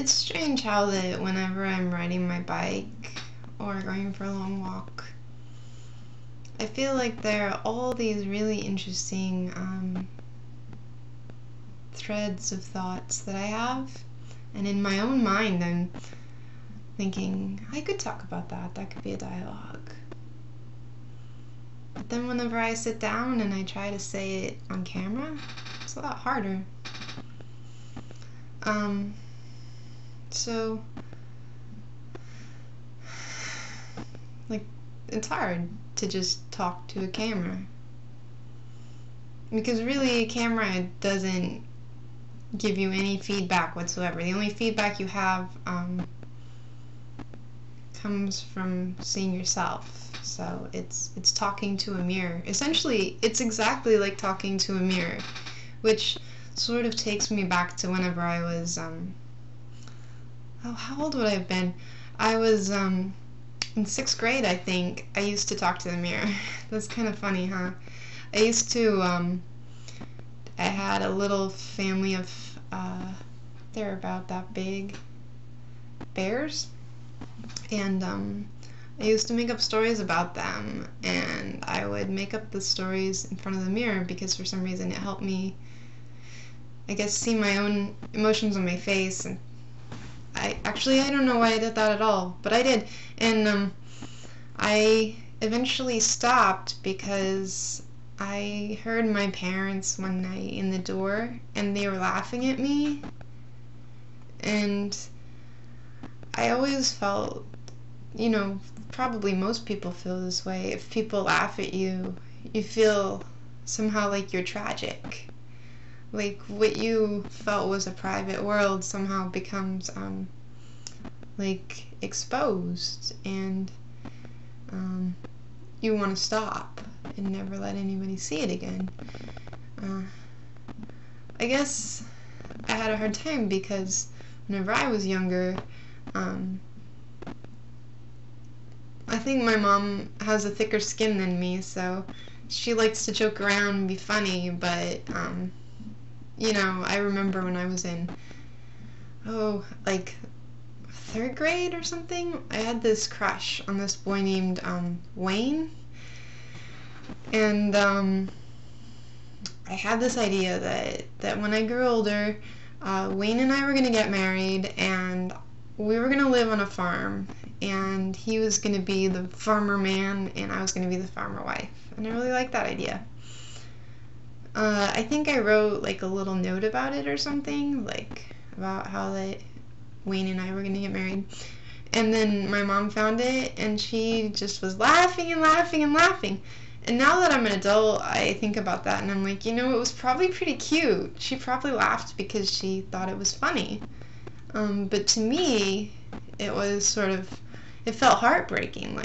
It's strange how that whenever I'm riding my bike or going for a long walk, I feel like there are all these really interesting threads of thoughts that I have, and in my own mind I'm thinking, I could talk about that, that could be a dialogue. But then whenever I sit down and I try to say it on camera, it's a lot harder. So, like, it's hard to just talk to a camera. Because really, a camera doesn't give you any feedback whatsoever. The only feedback you have comes from seeing yourself. So it's talking to a mirror. Essentially, it's exactly like talking to a mirror, which sort of takes me back to whenever I was, how old would I have been? I was in 6th grade, I think. I used to talk to the mirror. That's kind of funny, huh? I used to, I had a little family of, they're about that big, bears, and I used to make up stories about them, and I would make up the stories in front of the mirror because for some reason it helped me, I guess, see my own emotions on my face. And I don't know why I did that at all, but I did. And I eventually stopped because I heard my parents one night in the door, and they were laughing at me. And I always felt, you know, probably most people feel this way. If people laugh at you, you feel somehow like you're tragic. Like what you felt was a private world somehow becomes like exposed, and you want to stop and never let anybody see it again. I guess I had a hard time because whenever I was younger, I think my mom has a thicker skin than me, so she likes to joke around and be funny, but you know, I remember when I was in, like 3rd grade or something, I had this crush on this boy named Wayne, and I had this idea that when I grew older, Wayne and I were going to get married, and we were going to live on a farm, and he was going to be the farmer man, and I was going to be the farmer wife, and I really liked that idea. I think I wrote like a little note about it or something, like about how that Wayne and I were going to get married. And then my mom found it, and she just was laughing and laughing and laughing. And now that I'm an adult, I think about that, and I'm like, you know, it was probably pretty cute. She probably laughed because she thought it was funny. But to me, it was sort of, it felt heartbreaking,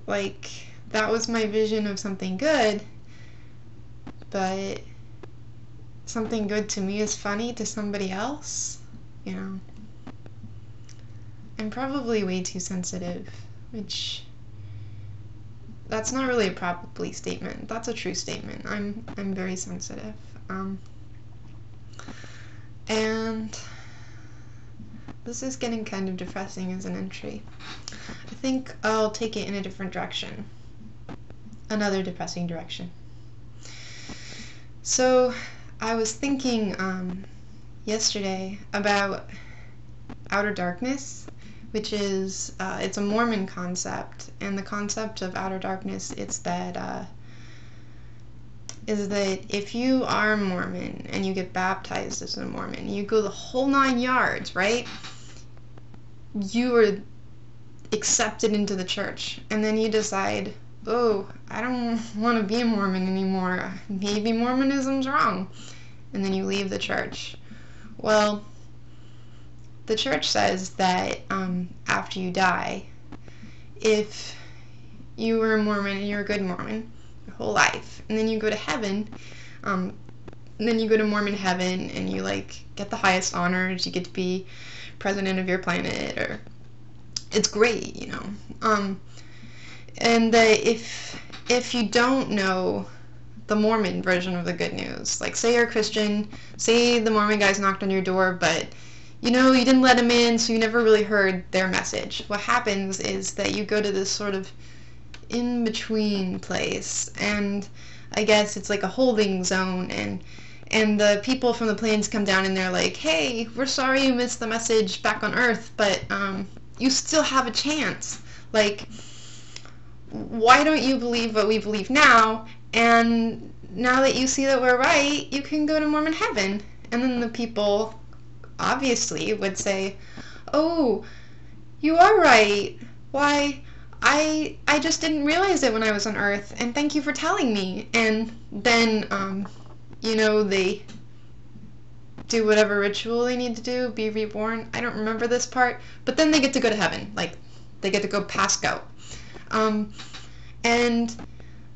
like that was my vision of something good, but something good to me is funny to somebody else, you know. I'm probably way too sensitive, which, that's not really a probably statement, that's a true statement. I'm very sensitive. And this is getting kind of depressing as an entry. I think I'll take it in a different direction. Another depressing direction. So, I was thinking yesterday about outer darkness, which is, it's a Mormon concept, and the concept of outer darkness is that if you are a Mormon and you get baptized as a Mormon, you go the whole 9 yards, right? You are accepted into the church, and then you decide, oh, I don't want to be a Mormon anymore. Maybe Mormonism's wrong. And then you leave the church. Well, the church says that after you die, if you were a Mormon and you're a good Mormon your whole life, and then you go to heaven, and then you go to Mormon heaven, and you like get the highest honors, you get to be president of your planet, or it's great, you know. And if you don't know the Mormon version of the good news. Like, say you're a Christian, say the Mormon guys knocked on your door, but you didn't let them in, so you never really heard their message. What happens is that you go to this sort of in-between place, and I guess it's like a holding zone, and the people from the planes come down and they're like, hey, we're sorry you missed the message back on Earth, but you still have a chance. Like, why don't you believe what we believe now? And now that you see that we're right, you can go to Mormon heaven. And then the people obviously would say, oh, you are right. Why, I just didn't realize it when I was on Earth, and thank you for telling me. And then, they do whatever ritual they need to do, be reborn. I don't remember this part, but then they get to go to heaven. Like, they get to go pass go. And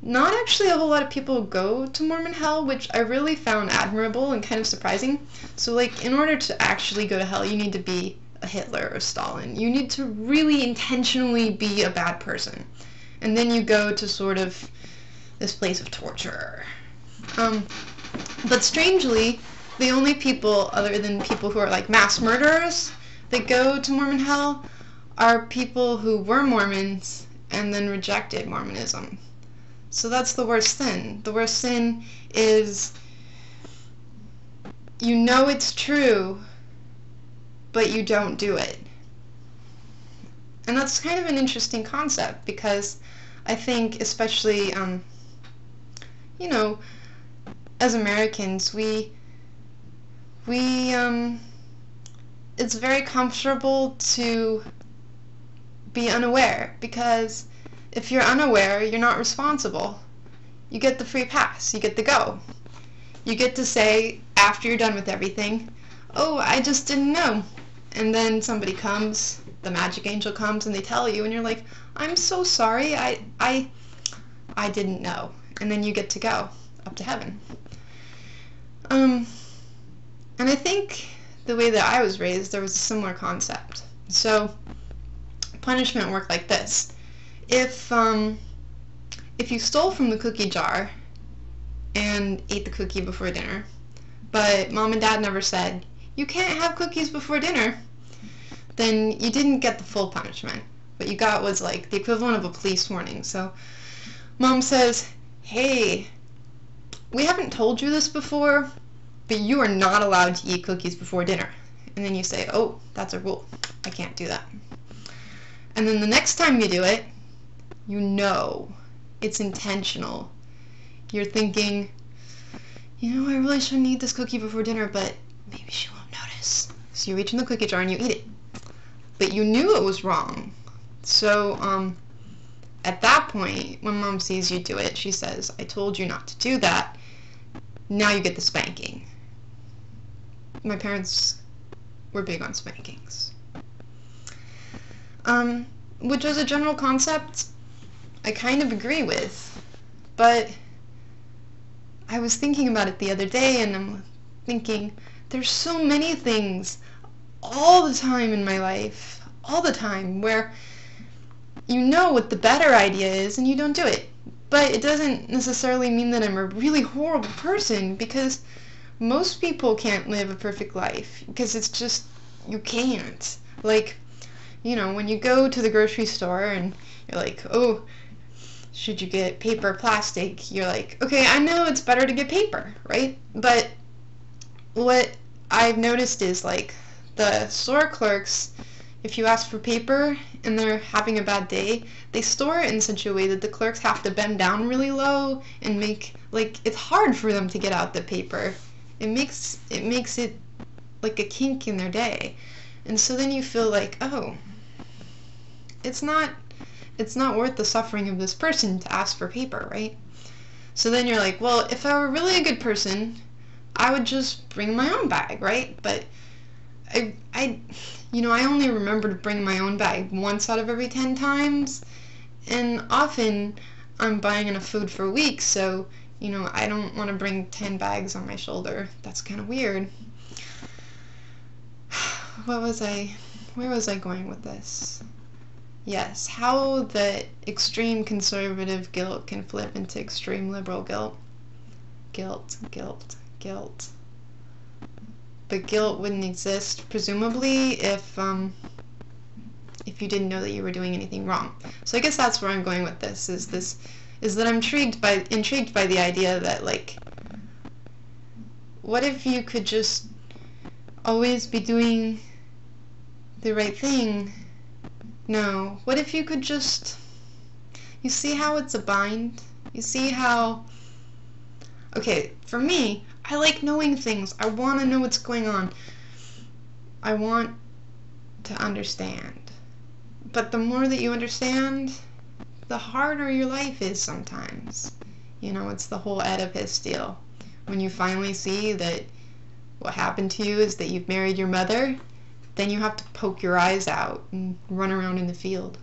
not actually a whole lot of people go to Mormon hell, which I really found admirable and kind of surprising. So, like, in order to actually go to hell, you need to be a Hitler or Stalin. You need to really intentionally be a bad person. And then you go to sort of this place of torture. But strangely, the only people, other than people who are like mass murderers, that go to Mormon hell are people who were Mormons and then rejected Mormonism. So that's the worst sin. The worst sin is you know it's true, but you don't do it. And that's kind of an interesting concept, because I think especially, as Americans, we it's very comfortable to be unaware, because if you're unaware, you're not responsible. You get the free pass. You get to go. You get to say, after you're done with everything, oh, I just didn't know. And then somebody comes, the magic angel comes, and they tell you, and you're like, I'm so sorry, I didn't know. And then you get to go up to heaven. And I think the way that I was raised, there was a similar concept. So punishment worked like this. If you stole from the cookie jar and ate the cookie before dinner, but mom and dad never said, you can't have cookies before dinner, then you didn't get the full punishment. What you got was like the equivalent of a police warning. So mom says, hey, we haven't told you this before, but you are not allowed to eat cookies before dinner. And then you say, oh, that's a rule. I can't do that. And then the next time you do it, you know it's intentional. You're thinking, I really shouldn't eat this cookie before dinner, but maybe she won't notice. So you reach in the cookie jar and you eat it. But you knew it was wrong. So at that point, when mom sees you do it, she says, I told you not to do that. Now you get the spanking. My parents were big on spankings. Which is a general concept I kind of agree with, but I was thinking about it the other day, and I'm thinking, there's so many things all the time in my life, all the time, where you know what the better idea is and you don't do it. But it doesn't necessarily mean that I'm a really horrible person, because most people can't live a perfect life, because it's just, you can't. Like, when you go to the grocery store and you're like, oh, should you get paper or plastic? You're like, okay, I know it's better to get paper, right? But what I've noticed is, like, the store clerks, if you ask for paper and they're having a bad day, they store it in such a way that the clerks have to bend down really low and make, like, it's hard for them to get out the paper. It makes it like a kink in their day. And so then you feel like, oh, it's not worth the suffering of this person to ask for paper, right? So then you're like, well, if I were really a good person, I would just bring my own bag, right? But I only remember to bring my own bag once out of every 10 times, and often I'm buying enough food for a week, so, I don't want to bring 10 bags on my shoulder. That's kind of weird. Where was I going with this? Yes, how the extreme conservative guilt can flip into extreme liberal guilt. guilt. But guilt wouldn't exist, presumably, if you didn't know that you were doing anything wrong. So I guess that's where I'm going with this, is that I'm intrigued by the idea that, like, what if you could just always be doing the right thing? No. What if you could just... You see how it's a bind? You see how... Okay, for me, I like knowing things. I want to know what's going on. I want to understand. But the more that you understand, the harder your life is sometimes. You know, it's the whole Oedipus deal. When you finally see that what happened to you is that you've married your mother, then you have to poke your eyes out and run around in the field.